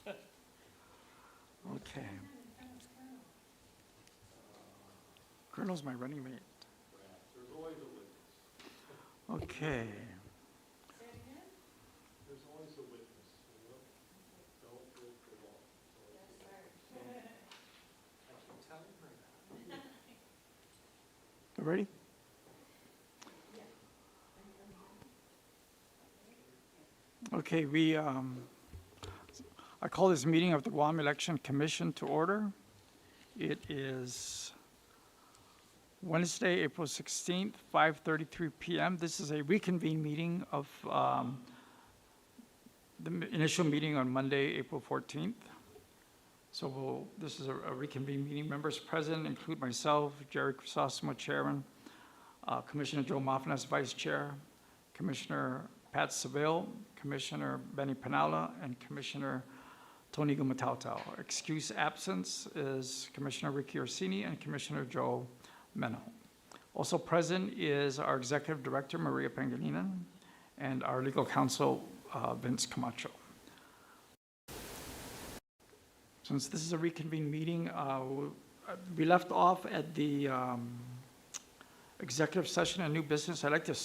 that. Okay. Colonel's my running mate. Okay. There's always a witness, Don't break the law. I keep telling her that. Ready? Okay, I call this meeting of the Guam Election Commission to order. It is Wednesday, April 16th, 5:33 p.m. This is a reconvened meeting of the initial meeting on Monday, April 14th. So this is a reconvened meeting. Members present include myself, Jerry Crisosimo, Chairman, Commissioner Joe Maffinas, Vice Chair, Commissioner Pat Seville, Commissioner Benny Penala, and Commissioner Tony Gumatautau. Excuse absence is Commissioner Ricky Orsini and Commissioner Joe Meno. Also present is our Executive Director, Maria Pangilinan, and our Legal Counsel, Vince Camacho. Since this is a reconvened meeting, we left off at the executive session and new business. I'd like to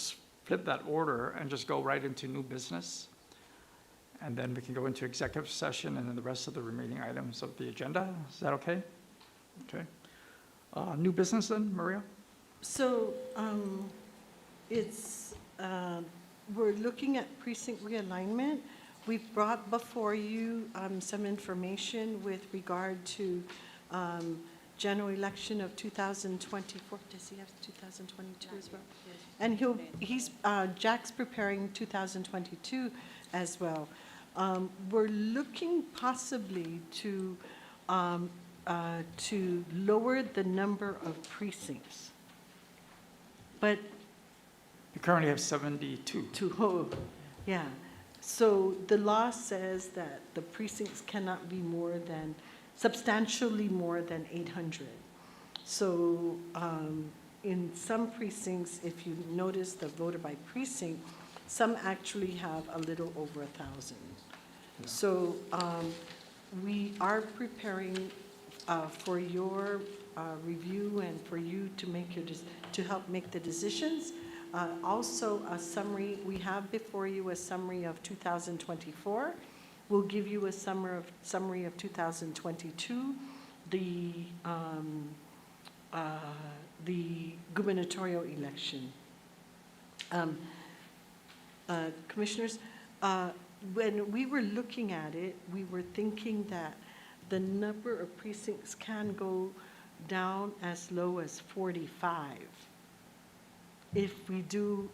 flip that order and just go right into new business. And then we can go into executive session and then the rest of the remaining items of the agenda. Is that okay? Okay. New business then, Maria? So we're looking at precinct realignment. We've brought before you some information with regard to general election of 2024. Does he have 2022 as well? Yes. And Jack's preparing 2022 as well. We're looking possibly to lower the number of precincts, but You currently have 72. yeah. So the law says that the precincts cannot be substantially more than 800. So in some precincts, if you notice the voter by precinct, some actually have a little over 1,000. Yeah. So we are preparing for your review and for you to help make the decisions. Also, a summary, we have before you a summary of 2024. We'll give you a summary of 2022, the gubernatorial election. Commissioners, when we were looking at it, we were thinking that the number of precincts can go down as low as 45. If we do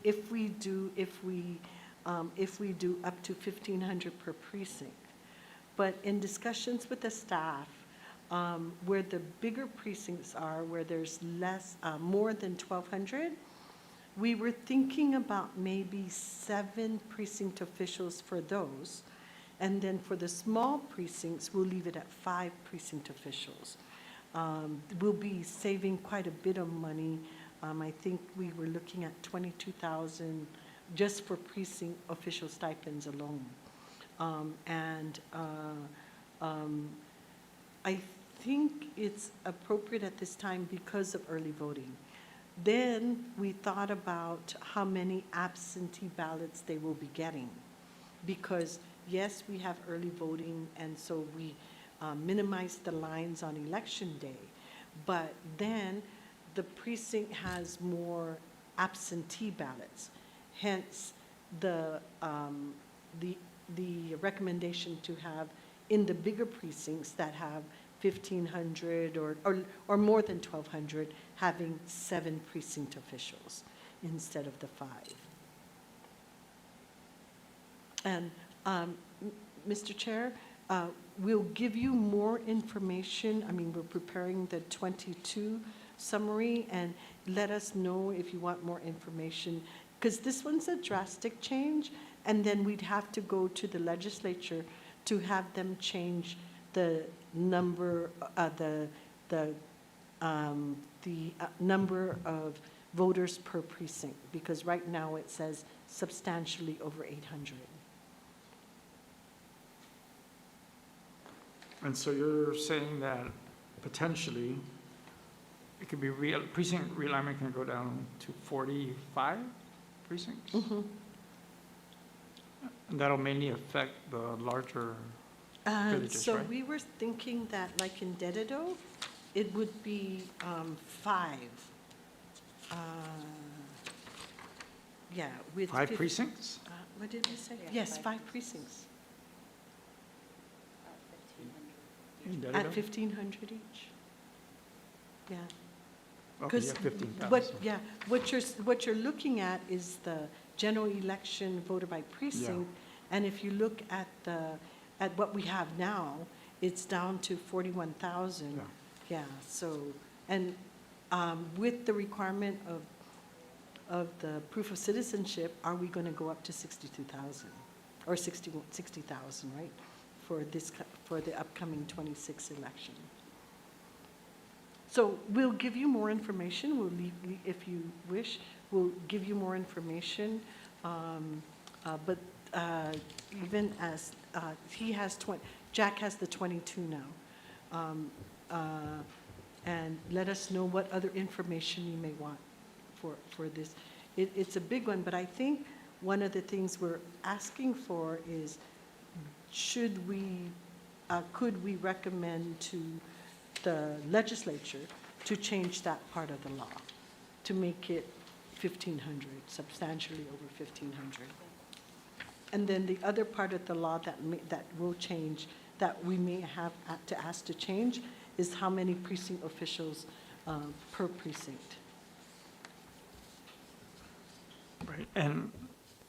up to 1,500 per precinct. But in discussions with the staff, where the bigger precincts are, where there's more than 1,200, we were thinking about maybe 7 precinct officials for those. And then for the small precincts, we'll leave it at 5 precinct officials. We'll be saving quite a bit of money. I think we were looking at $22,000 just for precinct official stipends alone. I think it's appropriate at this time because of early voting. Then we thought about how many absentee ballots they will be getting. Because yes, we have early voting, and so we minimize the lines on election day. But then the precinct has more absentee ballots. Hence, the recommendation to have in the bigger precincts that have 1,500 or more than 1,200, having 7 precinct officials instead of the 5. And Mr. Chair, we'll give you more information. I mean, we're preparing the 22 summary, and let us know if you want more information, because this one's a drastic change, and then we'd have to go to the legislature to have them change the number, the number of voters per precinct, because right now it says substantially over 800. And so you're saying that potentially it could be precinct realignment can go down to 45 precincts? Mhm. And that'll mainly affect the larger, Villages, So right? we were thinking that, like in Dedido, it would be 5. Uh, Yeah, with. 5 precincts? What did we say? Yeah, Yes, 5 5 precincts, In at Dedido? 1,500 each. Yeah. Okay, yeah, 'Cause 15,000. what you're looking at is the general election voter by precinct. And if you look at what we have now, it's down to 41,000. Yeah. Yeah, so, and with the requirement of the proof of citizenship, are we going to go up to 62,000? Or 60,000, right? For the upcoming 26 election. So we'll give you more information, if you wish, we'll give you more information. But even as, Jack has the 22 now. And let us know what other information you may want for this. It's a big one, but I think one of the things we're asking for is, could we recommend to the legislature to change that part of the law, to make it 1,500, substantially over 1,500. And then the other part of the law that will change, that we may have to ask to change, is how many precinct officials per precinct. Right, and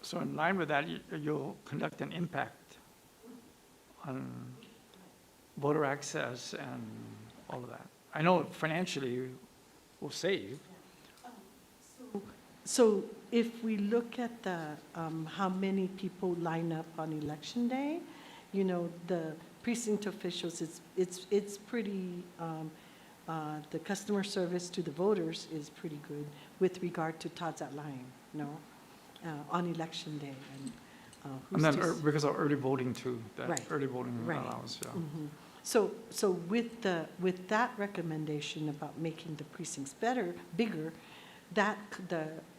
so in line with that, you'll conduct an impact on voter access and all of that. I know financially we'll save. So if we look at how many people line up on election day, the precinct officials, it's pretty, the customer service to the voters is pretty good with regard to Tazat line, on election day. And then because of early voting too, that Right, early voting right. allows, yeah. Mhm. So with that recommendation about making the precincts bigger, that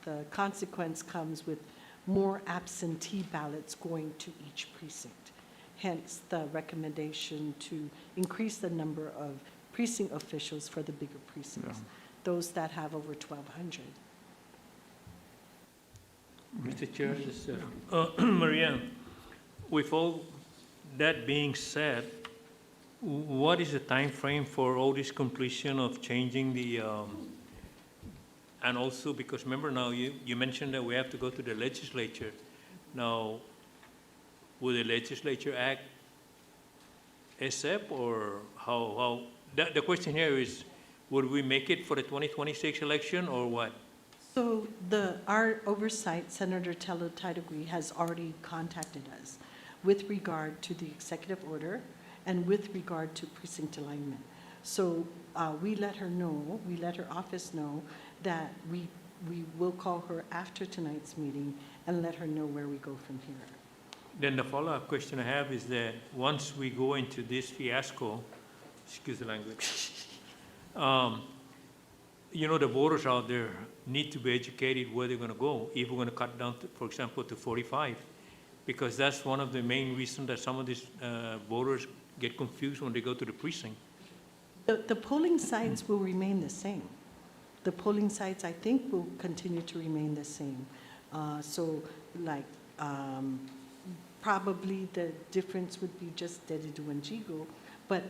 the consequence comes with more absentee ballots going to each precinct. Hence the recommendation to increase the number of precinct officials for the bigger precincts, Yeah. those that have over 1,200. Mr. Chair, Marianne, with all that being said, what is the time frame for all this completion of changing the, and also because remember now you mentioned that we have to go to the legislature. Now, will the legislature act ASAP or how? The question here is, would we make it for the 2026 election or what? So our oversight, Senator Tello Taitagui, has already contacted us with regard to the executive order and with regard to precinct alignment. So we let her office know that we will call her after tonight's meeting and let her know where we go from here. Then the follow-up question I have is that once we go into this fiasco, excuse the language, the voters out there need to be educated where they're going to go if we're going to cut down, for example, to 45, because that's one of the main reasons that some of these voters get confused when they go to the precinct. The polling sites will remain the same. The polling sites, I think, will continue to remain the same. Probably the difference would be just Dedido and Jigo, but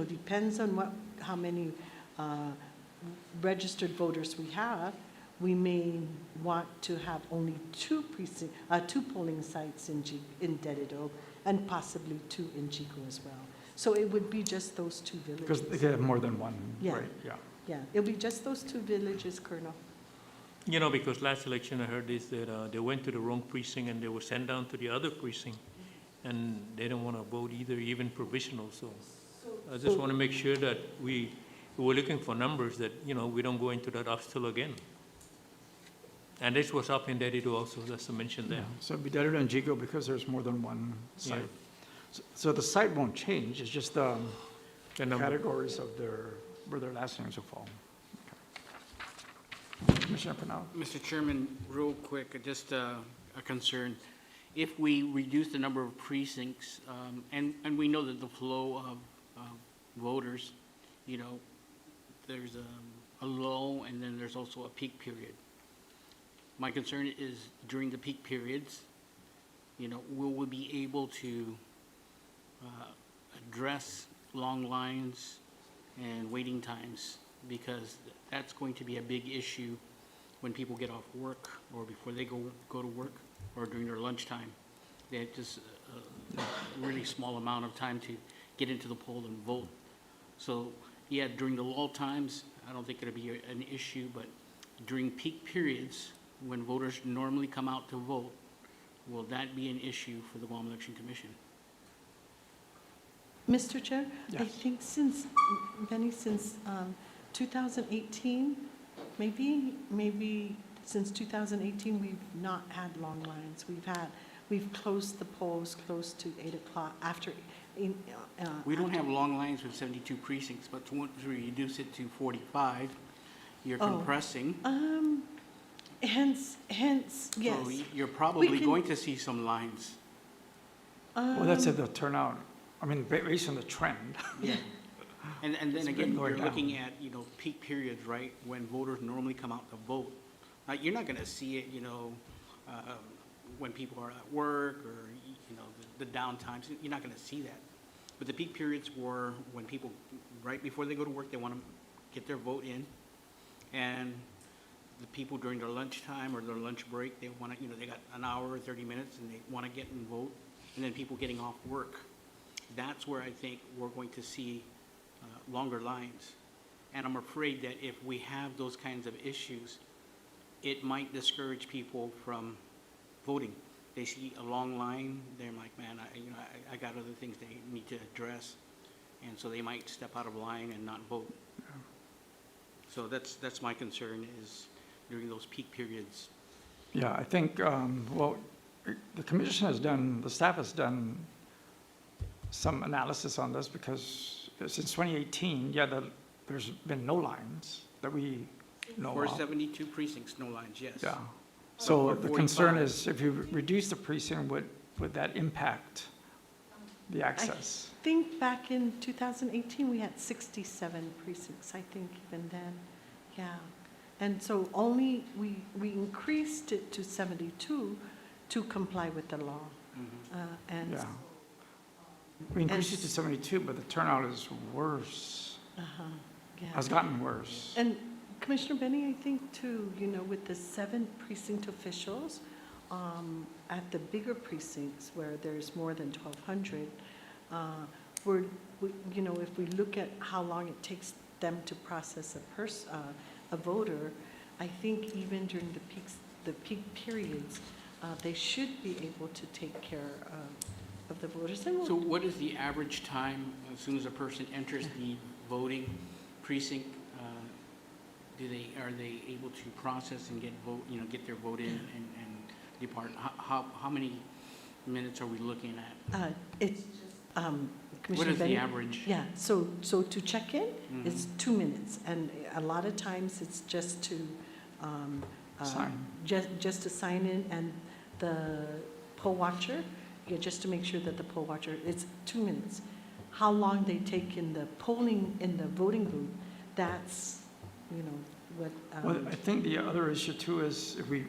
depends on how many registered voters we have. We may want to have only two polling sites in Dedido and possibly 2 in Jigo as well. So it would be just those 2 villages. Because they have more than one, Yeah. right, yeah. Yeah, it'll be just those 2 villages, Colonel. Because last election I heard is that they went to the wrong precinct and they were sent down to the other precinct, and they don't want to vote either, even provisional. So I just want to make sure that we're looking for numbers that, we don't go into that obstacle again. And this was up in Dedido also, that's to mention there. Yeah. So it'd be Dedido and Jigo because there's more than one site. Yeah. So the site won't change, it's just the The number. categories of where their last names will fall. Okay. Commissioner Pinal? Mr. Chairman, real quick, just a concern. If we reduce the number of precincts, and we know that the flow of voters, you know, there's a low and then there's also a peak period. My concern is during the peak periods, you know, will we be able to address long lines and waiting times? Because that's going to be a big issue when people get off work or before they go to work or during their lunchtime. They have just a really small amount of time to get into the poll and vote. So, yeah, during the lull times, I don't think it'll be an issue, but during peak periods, when voters normally come out to vote, will that be an issue for the Guam Election Commission? Mr. Chair, I Yes. think since 2018, maybe since 2018, we've not had long lines. We've closed the polls close to 8 o'clock after. We don't have long lines with 72 precincts, but once we reduce it to 45, you're Oh. compressing. Hence, yes. So you're probably can- going to see some lines. Well, that's if the turnout, I mean, based on the trend. Yeah. And then It's been again, going you're down. looking at, you know, peak periods, right, when voters normally come out to vote. You're not gonna see it, you know, when people are at work or, you know, the downtimes, you're not gonna see that. But the peak periods were when people, right before they go to work, they wanna get their vote in. And the people during their lunchtime or their lunch break, they wanna, you know, they got an hour or 30 minutes and they wanna get and vote. And then people getting off work. That's where I think we're going to see longer lines. And I'm afraid that if we have those kinds of issues, it might discourage people from voting. They see a long line, they're like, man, I got other things they need to address. And so they might step out of line and not vote. So that's my concern is during those peak periods. Yeah, I think, well, the commission has done, the staff has done some analysis on this because since 2018, yeah, there's been no lines that we know For of. 72 precincts, no lines, yes. Yeah. So for the concern 45. is if you reduce the precinct, would that impact the access? I think back in 2018, we had 67 precincts, I think, even then, yeah. And so only, we increased it to 72 to comply with the law. Mhm. And, Yeah. We increased it to 72, but the turnout is worse, yeah. has gotten worse. And Commissioner Benny, I think too, you know, with the 7 precinct officials, at the bigger precincts where there's more than 1,200, you know, if we look at how long it takes them to process a voter, I think even during the peak periods, they should be able to take care of the voters. And So what is the average time as soon as a person enters the voting precinct? Are they able to process and get their vote in and depart? How many minutes are we looking at? It's, What Commissioner is the Benny? average? Yeah, so to check in, it's Mhm. 2 minutes, and a lot of times it's just to, Sign. just to sign in, and the poll watcher, just to make sure that the poll watcher, it's 2 minutes. How long they take in the polling, in the voting booth, that's, you know, what. Well, I think the other issue too is if we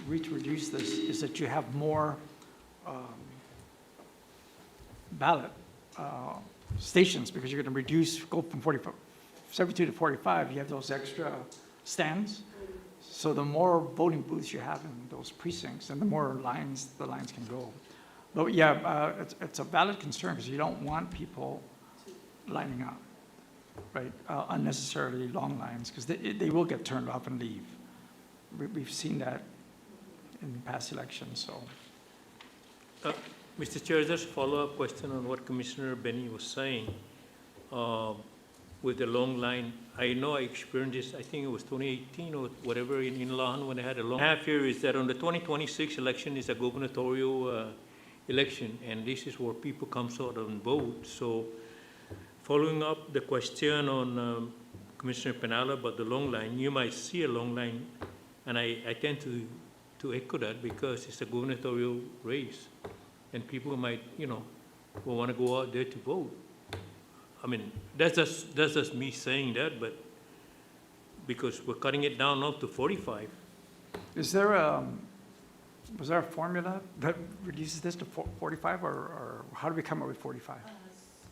reduce this, is that you have more ballot stations because you're going to go from 72 to 45, you have those extra stands. So the more voting booths you have in those precincts, and the more the lines can go. But yeah, it's a valid concern because you don't want people lining up, right? Unnecessarily long lines because they will get turned off and leave. We've seen that in past elections, so. Mr. Chair, just a follow-up question on what Commissioner Benny was saying. With the long line, I know I experienced this, I think it was 2018 or whatever in Lahan when I had a long half year, is that on the 2026 election is a gubernatorial election, and this is where people comes out and vote. So following up the question on Commissioner Penala about the long line, you might see a long line, and I tend to echo that because it's a gubernatorial race, and people might, will want to go out there to vote. I mean, that's just me saying that, but because we're cutting it down up to 45. Was there a formula that reduces this to 45, or how do we come up with 45?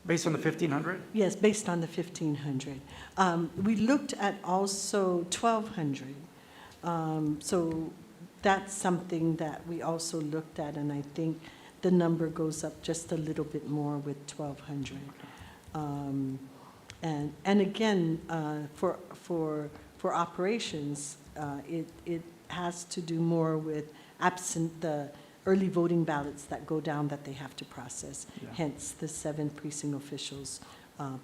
Based on the 1,500? Yes, based on the 1,500. We looked at also 1,200. So that's something that we also looked at, and I think the number goes up just a little bit more with 1,200. And again, for operations, it has to do more with absent the early voting ballots that go down that they have to process. Yeah. Hence the 7 precinct officials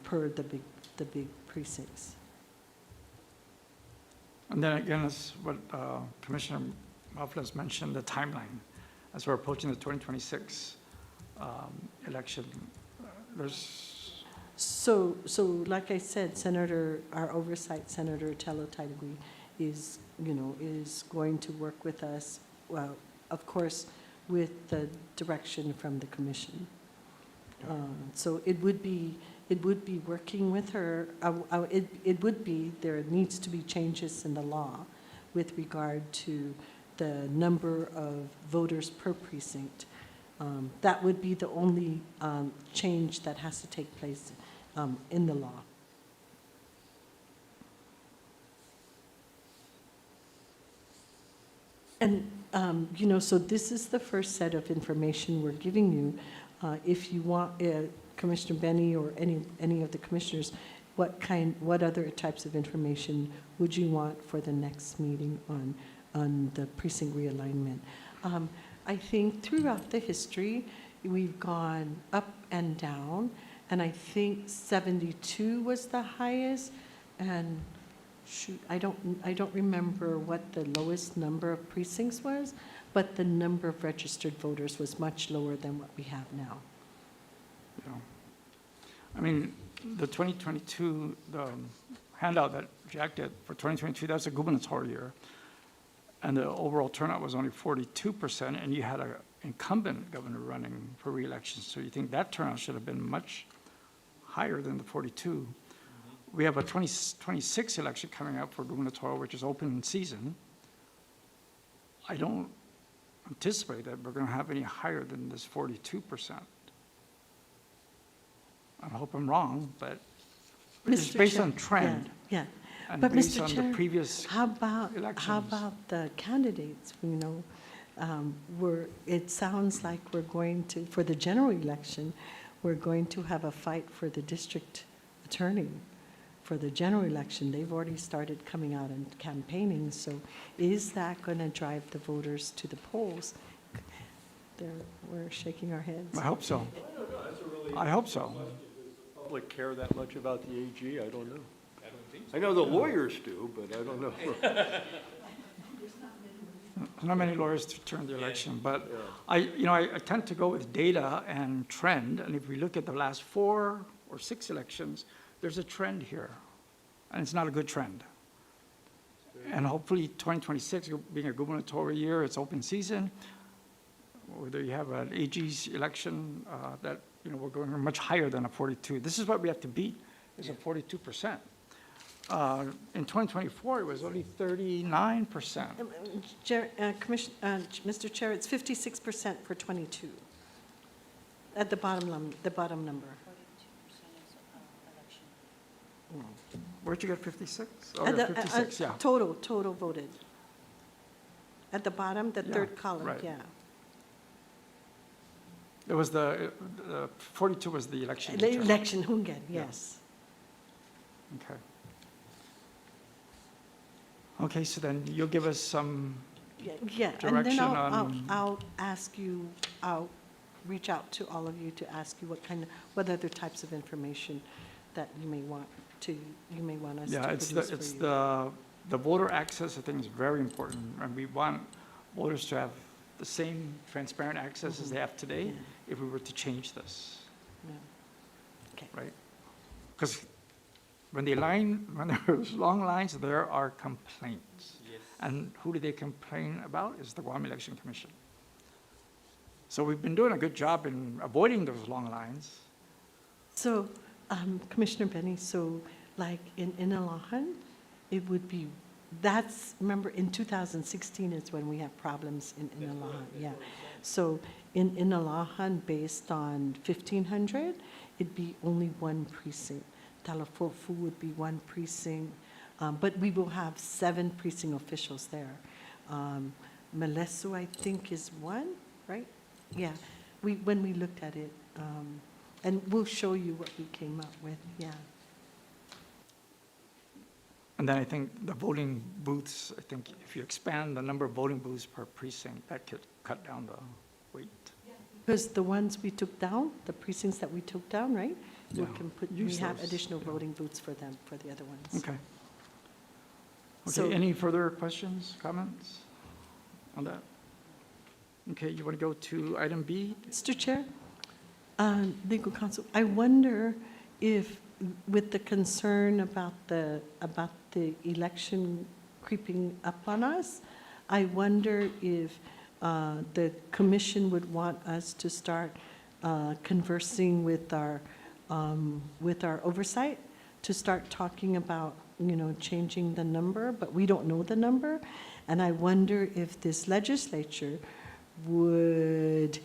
per the big precincts. And then again, that's what Commissioner Maflas mentioned, the timeline. As we're approaching the 2026 election, there's, So like I said, our oversight Senator Tello Taigui is going to work with us, well, of course, with the direction from the commission. So it would be working with her, there needs to be changes in the law with regard to the number of voters per precinct. That would be the only change that has to take place in the law. And, so this is the first set of information we're giving you. If you want, Commissioner Benny or any of the commissioners, what other types of information would you want for the next meeting on the precinct realignment? I think throughout the history, we've gone up and down, and I think 72 was the highest, and shoot, I don't remember what the lowest number of precincts was, but the number of registered voters was much lower than what we have now. I mean, the 2022, the handout that Jack did for 2022, that's a gubernatorial year. And the overall turnout was only 42%, and you had an incumbent governor running for re-election. So you think that turnout should have been much higher than the 42. We have a 2026 election coming up for gubernatorial, which is open season. I don't anticipate that we're going to have any higher than this 42%. I hope I'm wrong, but it's Mr. based Chair, on trend. Yeah. And But based Mr. on Chair, the previous How about elections. the candidates? It sounds like we're going to, for the general election, we're going to have a fight for the district attorney. For the general election, they've already started coming out and campaigning, so is that going to drive the voters to the polls? We're shaking our heads. I hope so. I hope so. Does the public care that much about the AG? I don't know. I know the lawyers do, but I don't know. Not many lawyers to turn the election, but I tend to go with data and trend, and if we look at the last 4 or 6 elections, there's a trend here, and it's not a good trend. And hopefully 2026, being a gubernatorial year, it's open season, whether you have an AG's election, that, we're going much higher than a 42. This is what we have to beat, is a 42%. In 2024, it was only 39%. Mr. Chair, it's 56% for 22. At the bottom number. Where'd you get 56? Oh, At yeah, the- 56, yeah. Total voted. At the bottom, the Yeah, third column, right. yeah. It was the 42 was the election. The term. election, Hungen, yes. Okay. Okay, so then you'll give us some, Yeah, and then Direction on- I'll ask you, I'll reach out to all of you to ask you what other types of information that you may want us to yeah, produce for you. it's the voter access, I think, is very important, and we want voters to have the same transparent access as they have today Yeah. if we were to change this, Yeah. Okay. right? Because when there's long lines, there are complaints. Yes. And who do they complain about? Is the Guam Election Commission. So we've been doing a good job in avoiding those long lines. So, Commissioner Benny, so like in Inalahan, it would be, remember, in 2016 is when we have problems in Inalahan, yeah. So in Inalahan, based on 1,500, it'd be only one precinct. Talafofu would be one precinct, but we will have 7 precinct officials there. Malesu, I think, is one, right? Yeah, when we looked at it, and we'll show you what we came up with, yeah. And then I think the voting booths, I think if you expand the number of voting booths per precinct, that could cut down the wait. Because the ones we took down, the precincts that we took down, right? We Yeah, can put, we use have those, additional yeah. voting booths for them, for the other ones. Okay. So- Okay, any further questions, comments on that? Okay, you want to go to item B? Mr. Chair, legal counsel, I wonder if, with the concern about the election creeping up on us, I wonder if the commission would want us to start conversing with our oversight, to start talking about, changing the number, but we don't know the number. And I wonder if this legislature would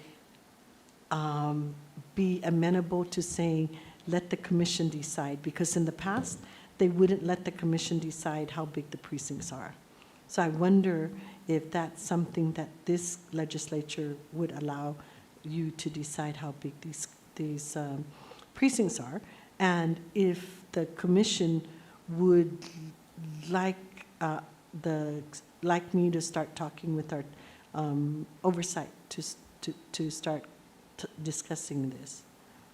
be amenable to saying, let the commission decide, because in the past, they wouldn't let the commission decide how big the precincts are. So I wonder if that's something that this legislature would allow you to decide how big these precincts are, and if the commission would like me to start talking with our oversight to start discussing this.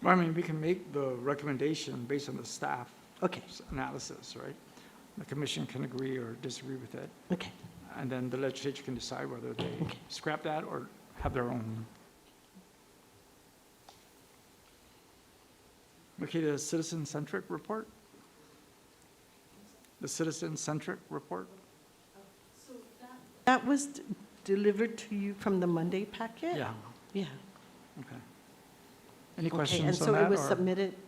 Well, I mean, we can make the recommendation based on the staff Okay, analysis, right? The commission can agree or disagree with it, okay. and then the legislature can decide whether they Okay. scrap that or have their own. Okay, the citizen-centric report? The citizen-centric report? That was delivered to you from the Monday packet? Yeah, Yeah. okay. Any Okay, questions on and so that?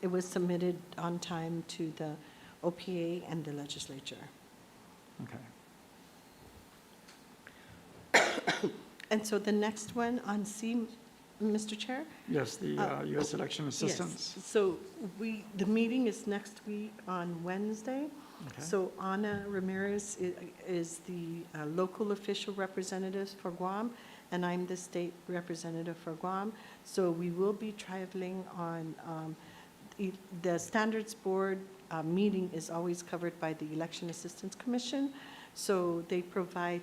it was submitted on time to the OPA and the legislature. Okay. And so the next one on C, Mr. Chair? Yes, the U.S. election assistance. Yes. So the meeting is next week on Wednesday. Okay. So Ana Ramirez is the local official representative for Guam, and I'm the state representative for Guam. So we will be traveling on, the Standards Board meeting is always covered by the Election Assistance Commission. So they provide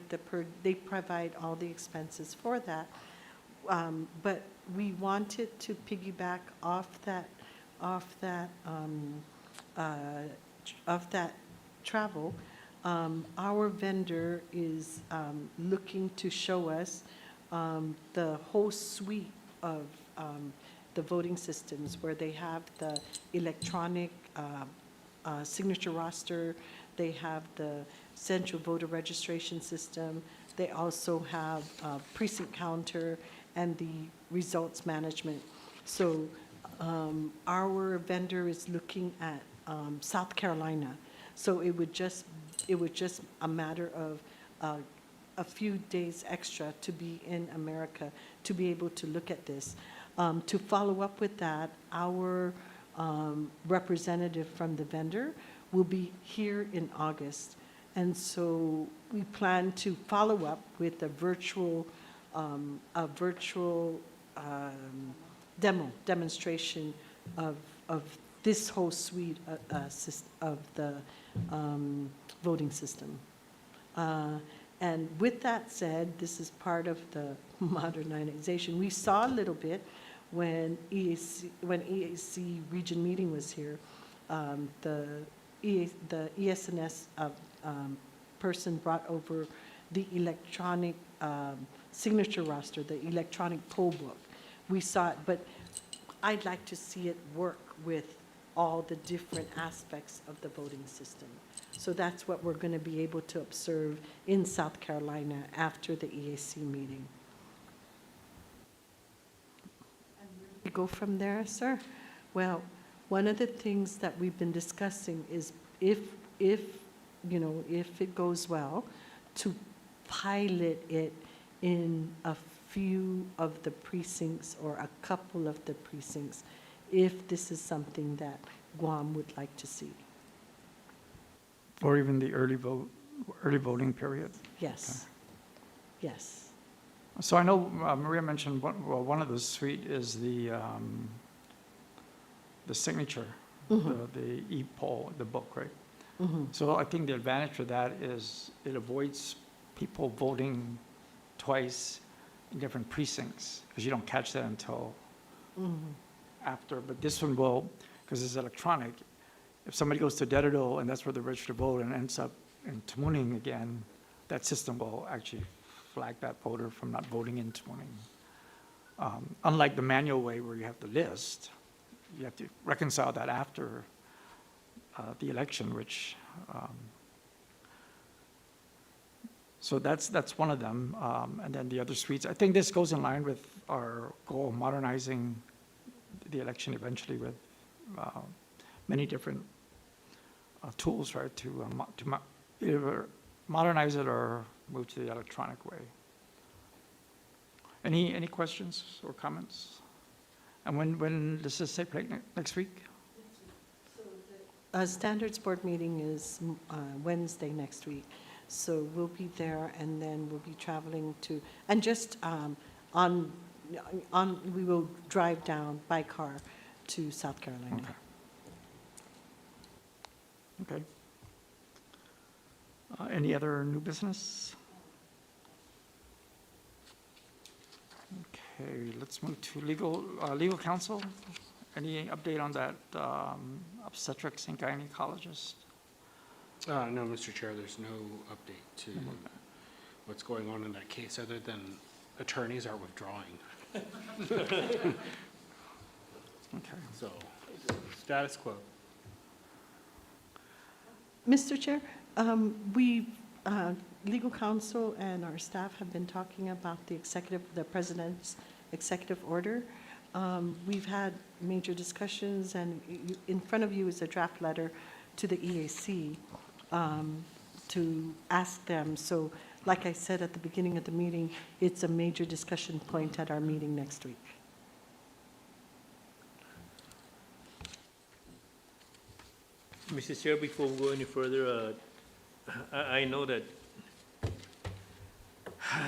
all the expenses for that. But we wanted to piggyback off that travel. Our vendor is looking to show us the whole suite of the voting systems, where they have the electronic signature roster, they have the central voter registration system, they also have precinct counter and the results management. So our vendor is looking at South Carolina. So it would just a matter of a few days extra to be in America to be able to look at this. To follow up with that, our representative from the vendor will be here in August. And so we plan to follow up with a virtual demonstration of this whole suite of the voting system. And with that said, this is part of the modernization. We saw a little bit when EAC region meeting was here. The ESNS person brought over the electronic signature roster, the electronic poll book. We saw it, but I'd like to see it work with all the different aspects of the voting system. So that's what we're going to be able to observe in South Carolina after the EAC meeting. And where do we go from there, sir? Well, one of the things that we've been discussing is if it goes well, to pilot it in a few of the precincts or a couple of the precincts, if this is something that Guam would like to see. Or even the early voting period. Yes. Yes. So I know Maria mentioned, one of the suite is the signature, the e-poll, the book, right? Mm-hmm. So I think the advantage of that is it avoids people voting twice in different precincts, because you don't catch that until after. But this one will, because it's electronic, if somebody goes to Dedado and that's where they register to vote and ends up in Tamuning again, that system will actually flag that voter from not voting in Tamuning. Unlike the manual way where you have the list, you have to reconcile that after the election, which, so that's one of them. And then the other suites, I think this goes in line with our goal of modernizing the election eventually with many different tools, right, to either modernize it or move to the electronic way. Any questions or comments? And when does this take place, next week? Standards Board meeting is Wednesday next week. So we'll be there, and then we'll be traveling to, and just we will drive down by car to South Carolina. Okay. Any other new business? Okay, let's move to legal counsel. Any update on that obstetrics and gynecologist? No, Mr. Chair, there's no update to what's going on in that case, other than attorneys are withdrawing. Okay. So, status quo. Mr. Chair, legal counsel and our staff have been talking about the president's executive order. We've had major discussions, and in front of you is a draft letter to the EAC to ask them. So, like I said at the beginning of the meeting, it's a major discussion point at our meeting next week. Mr. Chair, before we go any further, I know that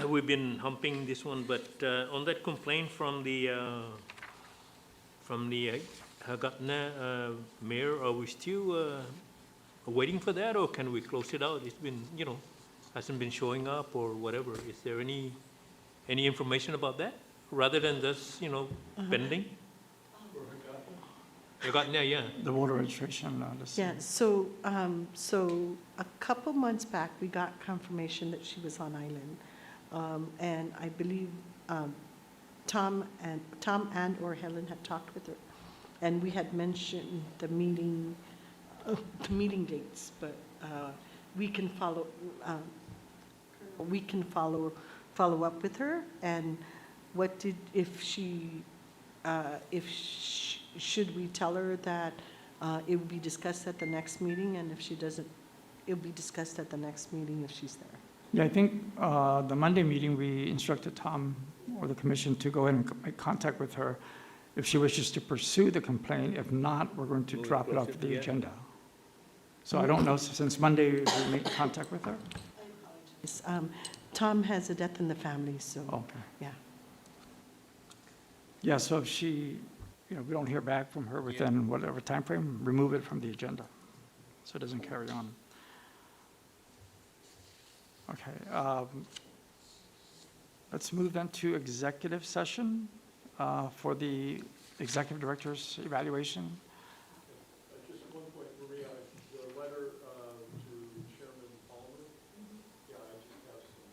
we've been humping this one, but on that complaint from the Hagatna mayor, are we still waiting for that, or can we close it out? It's been, hasn't been showing up or whatever. Is there any information about that, rather than just, pending? Hagatna, yeah. The voter registration list. Yeah, so a couple months back, we got confirmation that she was on island. And I believe Tom and/or Helen had talked with her. And we had mentioned the meeting dates, but we can follow up with her. And should we tell her that it will be discussed at the next meeting, and if she doesn't, it'll be discussed at the next meeting if she's there? Yeah, I think the Monday meeting, we instructed Tom or the commission to go ahead and make contact with her if she wishes to pursue the complaint. If not, we're going to drop it off the agenda. So I don't know, since Monday, we make contact with her? Yes, Tom has a death in the family, so, Okay. yeah. Yeah, so if she, we don't hear back from her within whatever time frame, remove it from the agenda, so it doesn't carry on. Okay, let's move then to executive session for the executive director's evaluation. Just one point, Maria, the letter to Chairman Palmer, yeah, I just have some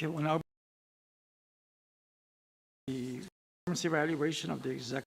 Okay, well, now the performance evaluation of the executive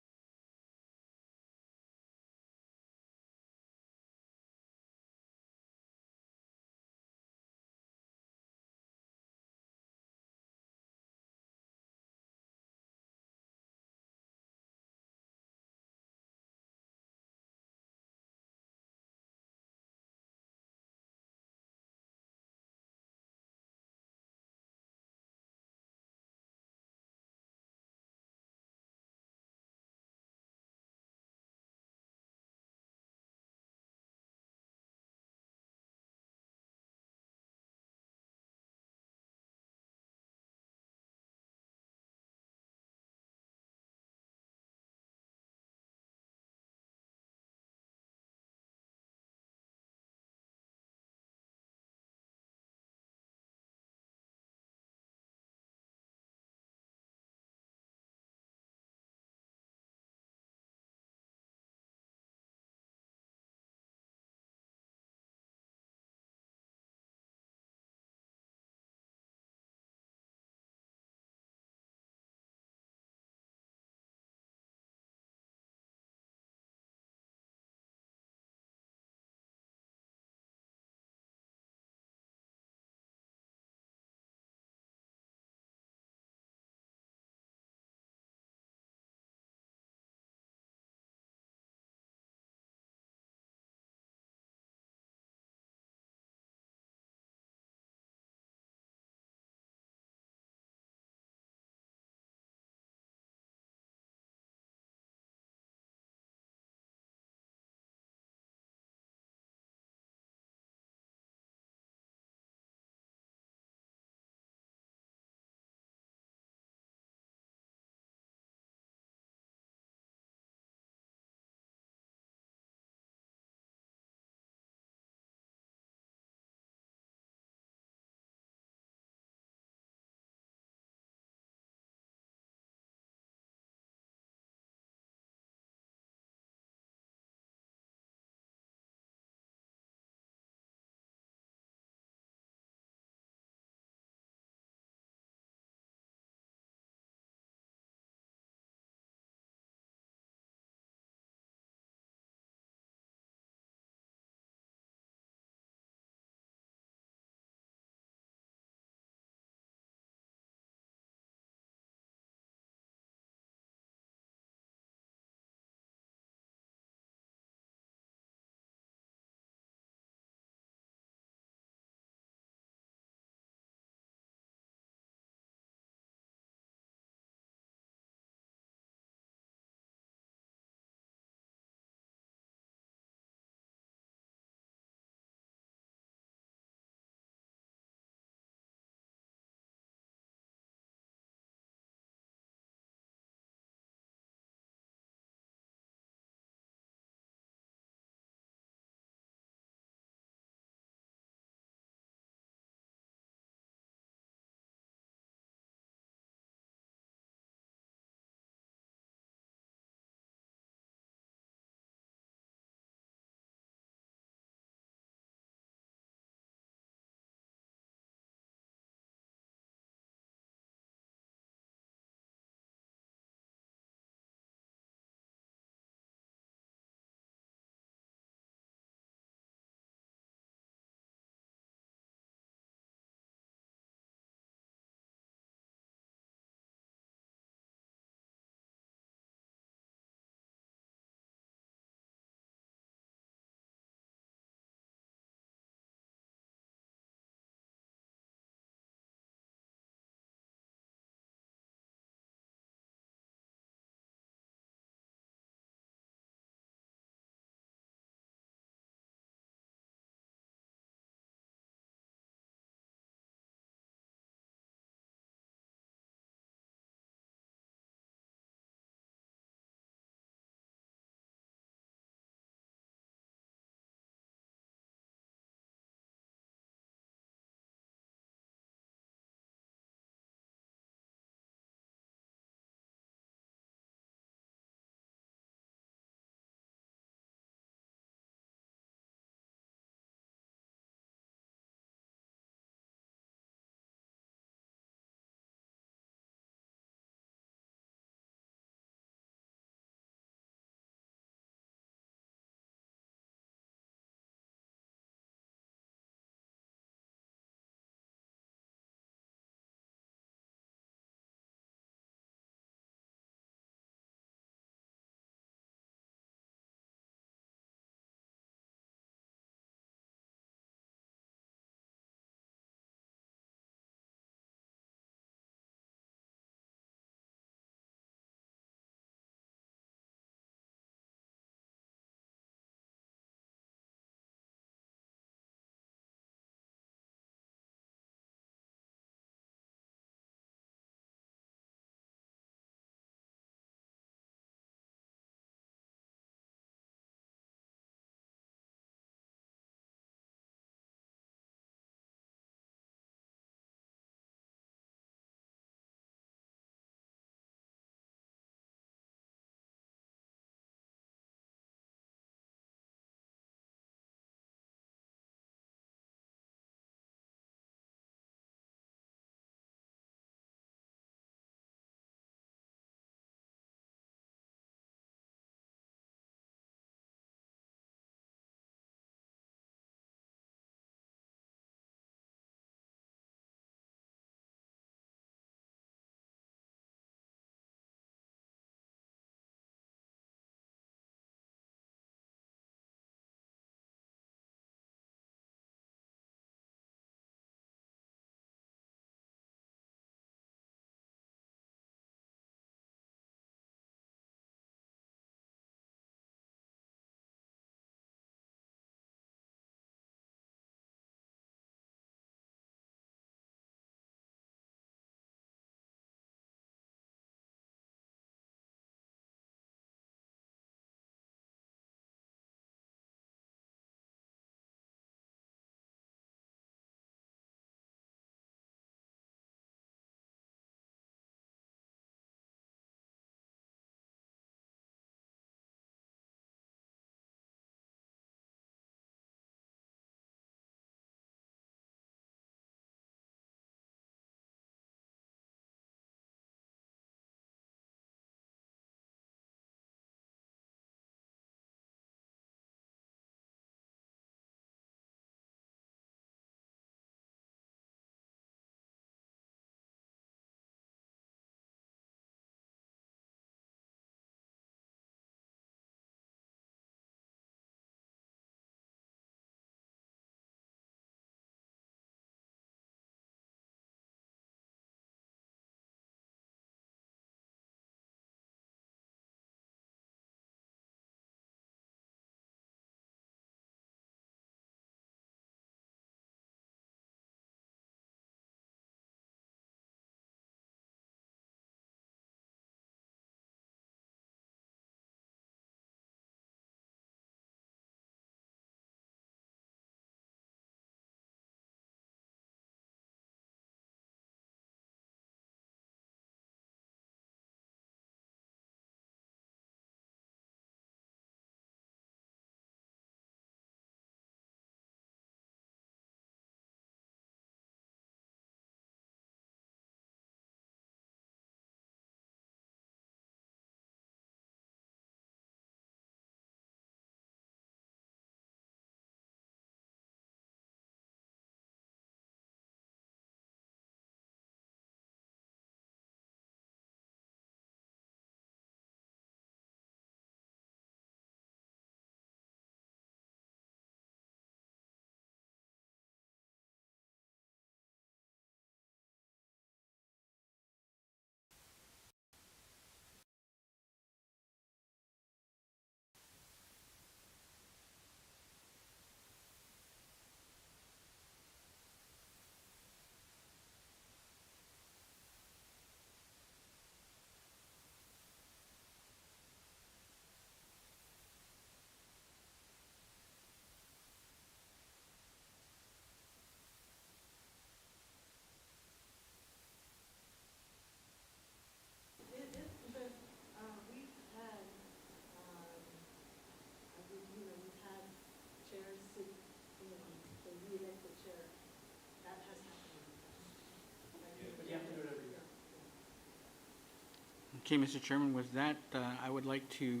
Okay, Mr. Chairman, with that, I would like to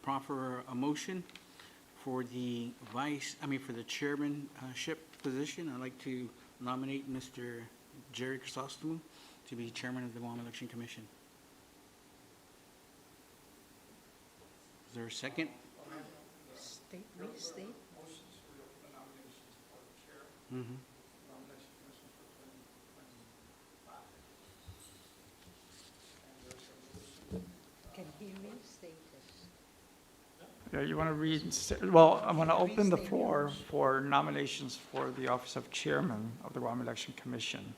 proffer a motion for the for the chairmanship position. I'd like to nominate Mr. Jerry Chrysostomou to be chairman of the Guam Election Commission. Is there a second? State, restate. Mm-hmm. Can he restate this? Yeah, you want to read, well, I'm going to open the floor for nominations for the office of chairman of the Guam Election Commission.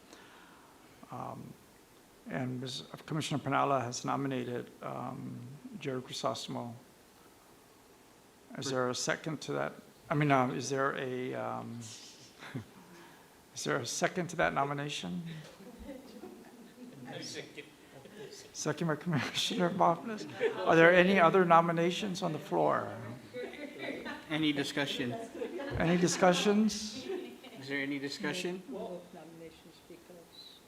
And Commissioner Pinala has nominated Jerry Chrysostomou. Is there a second to that? I mean, is there a second to that nomination? Second by Commissioner Bofnas. Are there any other nominations on the floor? Any discussion? Any discussions? Is there any discussion? Both nominations because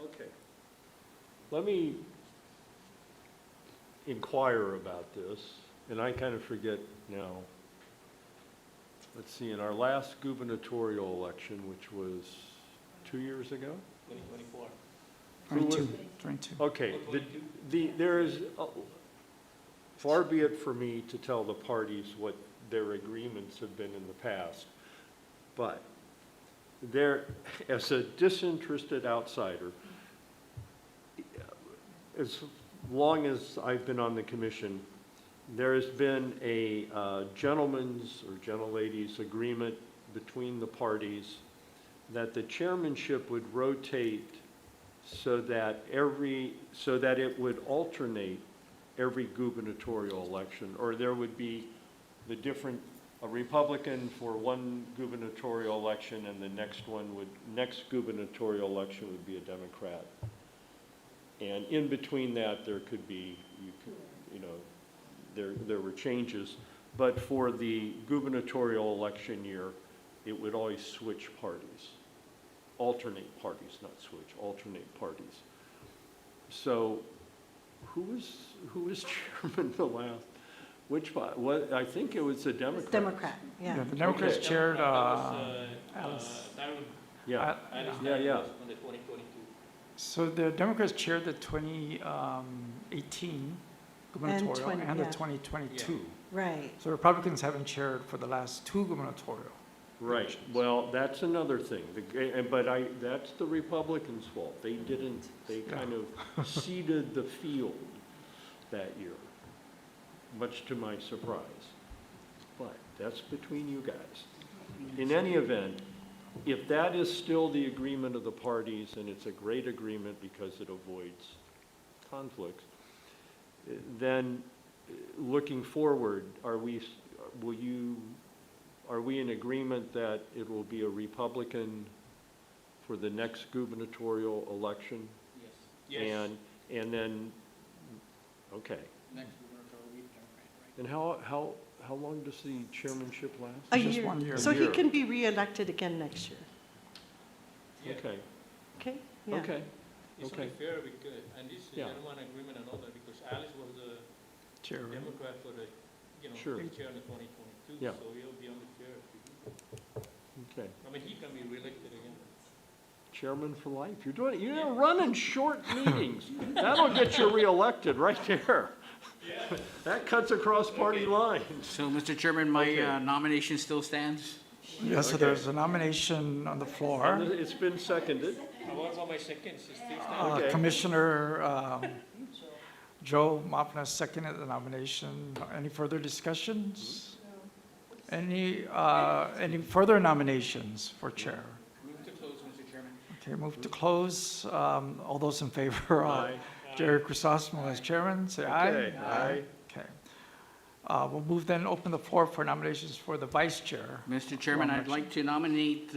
Okay. Let me inquire about this, and I kind of forget now. Let's see, in our last gubernatorial election, which was 2 years ago? 2024. 22. Okay, there is, far be it for me to tell the parties what their agreements have been in the past, but there, as a disinterested outsider, as long as I've been on the commission, there has been a gentleman's or gentlelady's agreement between the parties that the chairmanship would rotate so that it would alternate every gubernatorial election, or there would be a Republican for one gubernatorial election, and the next gubernatorial election would be a Democrat. And in between that, there could be, there were changes, but for the gubernatorial election year, it would always switch parties. Alternate parties, not switch, alternate parties. So who was chairman the last, what, I think it was a Democrat. Democrat, yeah. Yeah, the Democrats Okay. chaired, Alice. Yeah, Alice yeah, yeah. on the 2022. so the Democrats chaired the 2018 gubernatorial and the yeah. 2022. Right. So Republicans haven't chaired for the last two gubernatorial. Right, well, that's another thing, that's the Republicans' fault. They kind of ceded the field that year, much to my surprise. But that's between you guys. In any event, if that is still the agreement of the parties, and it's a great agreement because it avoids conflicts, then looking forward, are we in agreement that it will be a Republican for the next gubernatorial election? Yes. And then, okay. Next gubernatorial will be Democrat, right? And how long does the chairmanship last? A Just year. 1 year. So he year. can be reelected again next year. Yeah. Okay, Okay? Yeah. okay, It's okay. only fair because, and this Yeah. gentleman agreement and all that, because Alice was the Chair. Democrat for the, Sure. chair in the 2022, Yeah. so he'll be on the chair. Okay. I mean, he can be reelected again. Chairman for life. You're running short meetings. That'll get you reelected right there. That cuts across party lines. So, Mr. Chairman, my Okay. Nomination still stands. Yes, so Okay. there's a nomination on the floor. It's been seconded. What about my seconds? Is still Okay. Commissioner Joe Mopna seconded the nomination. Any further discussions? Any further nominations for chair? Move to close, Mr. Chairman. Okay, move to close. All those in favor of Aye. Jerry Chrysostomou as chairman, say aye. Okay, aye. Okay. We'll move then, open the floor for nominations for the vice chair. Mr. Chairman, I'd like to nominate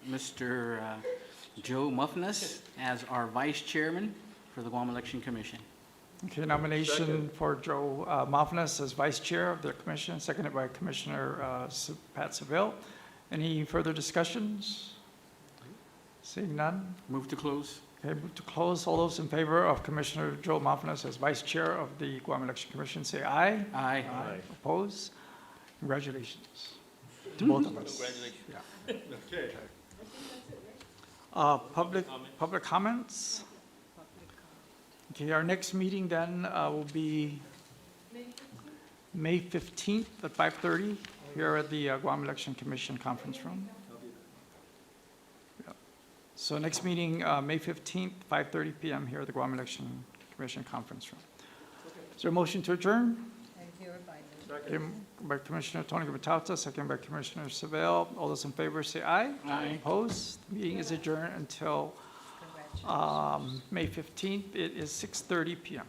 Mr. Joe Muffness as our vice chairman for the Guam Election Commission. Okay, nomination Second. for Joe Mofnas as vice chair of the commission, seconded by Commissioner Pat Seville. Any further discussions? Seeing none? Move to close. Okay, move to close. All those in favor of Commissioner Joe Mafias as Vice Chair of the Guam Election Commission, say aye. Aye. Oppose? Congratulations to both of us. Okay. Public comments? Okay, our next meeting then will be May 15th at 5:30 here at the Guam Election Commission Conference Room. Yeah. So next meeting, May 15th, 5:30 PM here at the Guam Election Commission Conference Room. Is there a motion to adjourn? I hereby move. Second by Commissioner Tony Batauta, second by Commissioner Seville. All those in favor say aye. Aye. Opposed? The meeting is adjourned until Congratulations. May 15th. It is 6:30 PM.